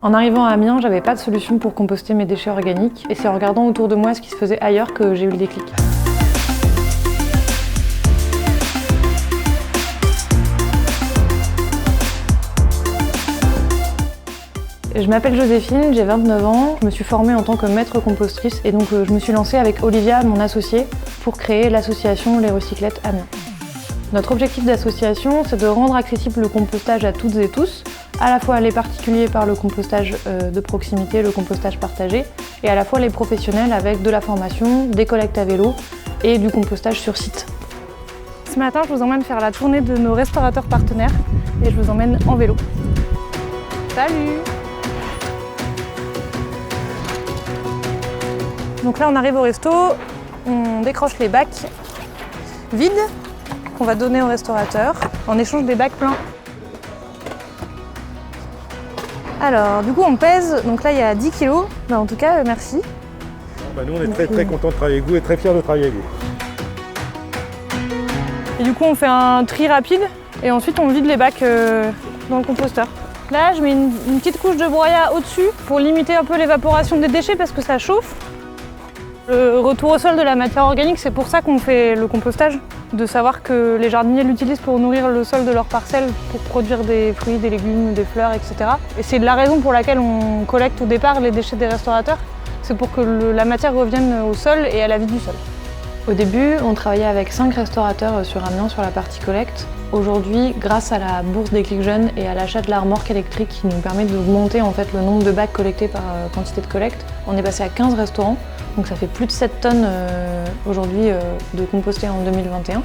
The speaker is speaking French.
En arrivant à Amiens, j'avais pas de solution pour composter mes déchets organiques et c'est en regardant autour de moi ce qui se faisait ailleurs que j'ai eu le déclic. Je m'appelle Joséphine, j'ai 29 ans, je me suis formée en tant que maître compostrice et donc je me suis lancée avec Olivia, mon associée, pour créer l'association Les Recyclettes Amiens. Notre objectif d'association, c'est de rendre accessible le compostage à toutes et tous, à la fois les particuliers par le compostage de proximité, le compostage partagé, et à la fois les professionnels avec de la formation, des collectes à vélo et du compostage sur site. Ce matin, je vous emmène faire la tournée de nos restaurateurs partenaires et je vous emmène en vélo. Salut! Donc là, on arrive au resto, on décroche les bacs vides qu'on va donner aux restaurateurs en échange des bacs pleins. Alors, du coup, on pèse. Donc là, il y a 10 kilos. En tout cas, merci. Nous, on est très contents de travailler avec vous et très fiers de travailler avec vous. Et du coup, on fait un tri rapide et ensuite, on vide les bacs dans le composteur. Là, je mets une petite couche de broyat au-dessus pour limiter un peu l'évaporation des déchets parce que ça chauffe. Le retour au sol de la matière organique, c'est pour ça qu'on fait le compostage. De savoir que les jardiniers l'utilisent pour nourrir le sol de leur parcelle, pour produire des fruits, des légumes, des fleurs, etc. Et c'est la raison pour laquelle on collecte au départ les déchets des restaurateurs. C'est pour que la matière revienne au sol et à la vie du sol. Au début, on travaillait avec 5 restaurateurs sur Amiens sur la partie collecte. Aujourd'hui, grâce à la bourse Déclic Jeunes et à l'achat de la remorque électrique qui nous permet d'augmenter en fait, le nombre de bacs collectés par quantité de collecte, on est passé à 15 restaurants. Donc ça fait plus de 7 tonnes aujourd'hui de compostés en 2021.